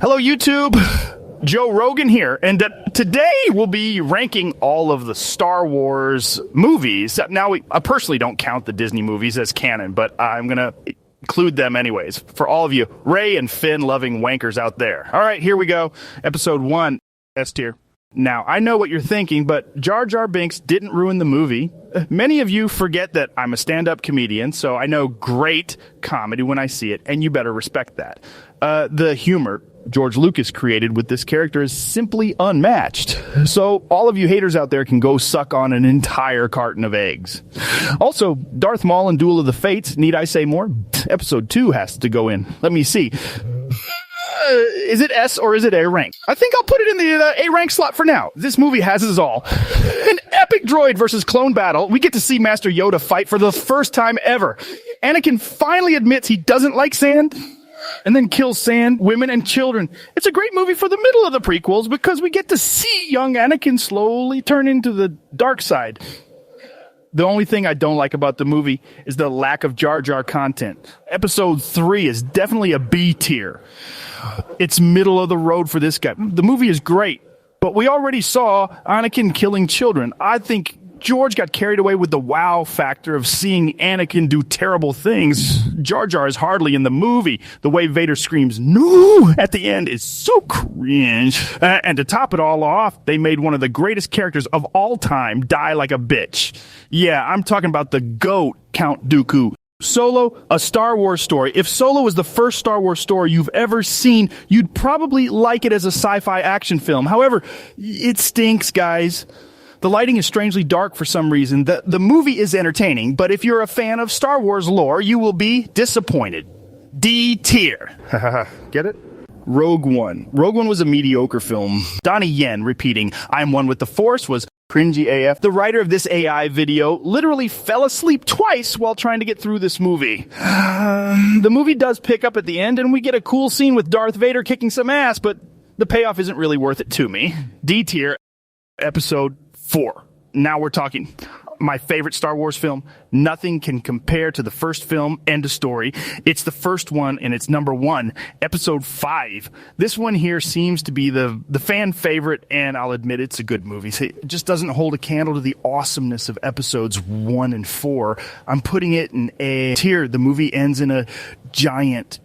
Hello, YouTube. Joe Rogan here, and today we'll be ranking all of the Star Wars movies. Now, I personally don't count the Disney movies as canon, but I'm going to include them anyways. For all of you Rey and Finn loving wankers out there. All right, here we go. Episode 1, S tier. Now, I know what you're thinking, but Jar Jar Binks didn't ruin the movie. Many of you forget that I'm a stand-up comedian, so I know great comedy when I see it, and you better respect that. The humor George Lucas created with this character is simply unmatched. So all of you haters out there can go suck on an entire carton of eggs. Also, Darth Maul and Duel of the Fates, need I say more? Episode 2 has to go in. Let me see. Is it S or is it A rank? I think I'll put it in the A rank slot for now. This movie has us all. An epic droid versus clone battle. We get to see Master Yoda fight for the first time ever. Anakin finally admits he doesn't like sand and then kills sand, women, and children. It's a great movie for the middle of the prequels because we get to see young Anakin slowly turn into the dark side. The only thing I don't like about the movie is the lack of Jar Jar content. Episode 3 is definitely a B tier. It's middle of the road for this guy. The movie is great, but we already saw Anakin killing children. I think George got carried away with the wow factor of seeing Anakin do terrible things. Jar Jar is hardly in the movie. The way Vader screams "nooo" at the end is so cringe. And to top it all off, they made one of the greatest characters of all time die like a bitch. Yeah, I'm talking about the GOAT, Count Dooku. Solo, a Star Wars story. If Solo was the first Star Wars story you've ever seen, you'd probably like it as a sci-fi action film. However, it stinks, guys. The lighting is strangely dark for some reason. The movie is entertaining, but if you're a fan of Star Wars lore, you will be disappointed. D tier. Get it? Rogue One. Rogue One was a mediocre film. Donnie Yen repeating, "I'm one with the Force" was cringy AF. The writer of this AI video literally fell asleep twice while trying to get through this movie. The movie does pick up at the end, and we get a cool scene with Darth Vader kicking some ass, but the payoff isn't really worth it to me. D tier. Episode 4. Now we're talking. My favorite Star Wars film. Nothing can compare to the first film. End of story. It's the first one, and it's number 1. Episode 5. This one here seems to be the fan favorite, and I'll admit it's a good movie. It just doesn't hold a candle to the awesomeness of episodes 1 and 4. I'm putting it in A tier. The movie ends in a giant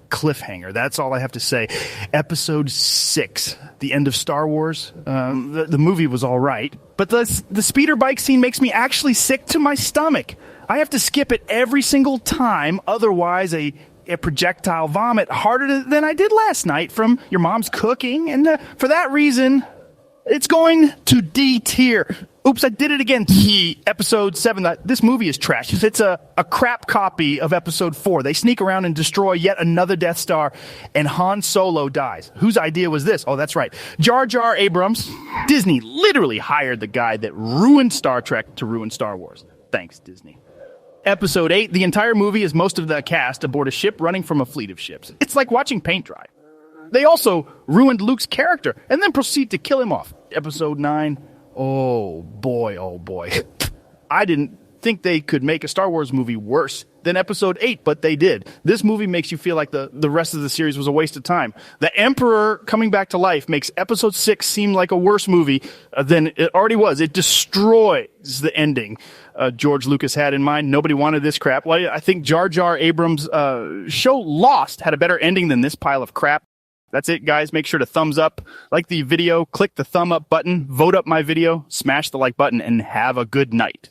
cliffhanger. That's all I have to say. Episode 6, the end of Star Wars. The movie was all right, but the speeder bike scene makes me actually sick to my stomach. I have to skip it every single time, otherwise a projectile vomit harder than I did last night from your mom's cooking, and for that reason, it's going to D tier. Oops, I did it again. Episode 7. This movie is trash. It's a crap copy of Episode 4. They sneak around and destroy yet another Death Star, and Han Solo dies. Whose idea was this? Oh, that's right. Jar Jar Abrams. Disney literally hired the guy that ruined Star Trek to ruin Star Wars. Thanks, Disney. Episode 8. The entire movie is most of the cast aboard a ship running from a fleet of ships. It's like watching paint dry. They also ruined Luke's character and then proceed to kill him off. Episode 9. Oh boy, oh boy. I didn't think they could make a Star Wars movie worse than Episode 8, but they did. This movie makes you feel like the rest of the series was a waste of time. The Emperor coming back to life makes Episode 6 seem like a worse movie than it already was. It destroys the ending George Lucas had in mind. Nobody wanted this crap. Well, I think Jar Jar Abrams' show Lost had a better ending than this pile of crap. That's it, guys. Make sure to thumbs up, like the video, click the thumb up button, vote up my video, smash the like button, and have a good night.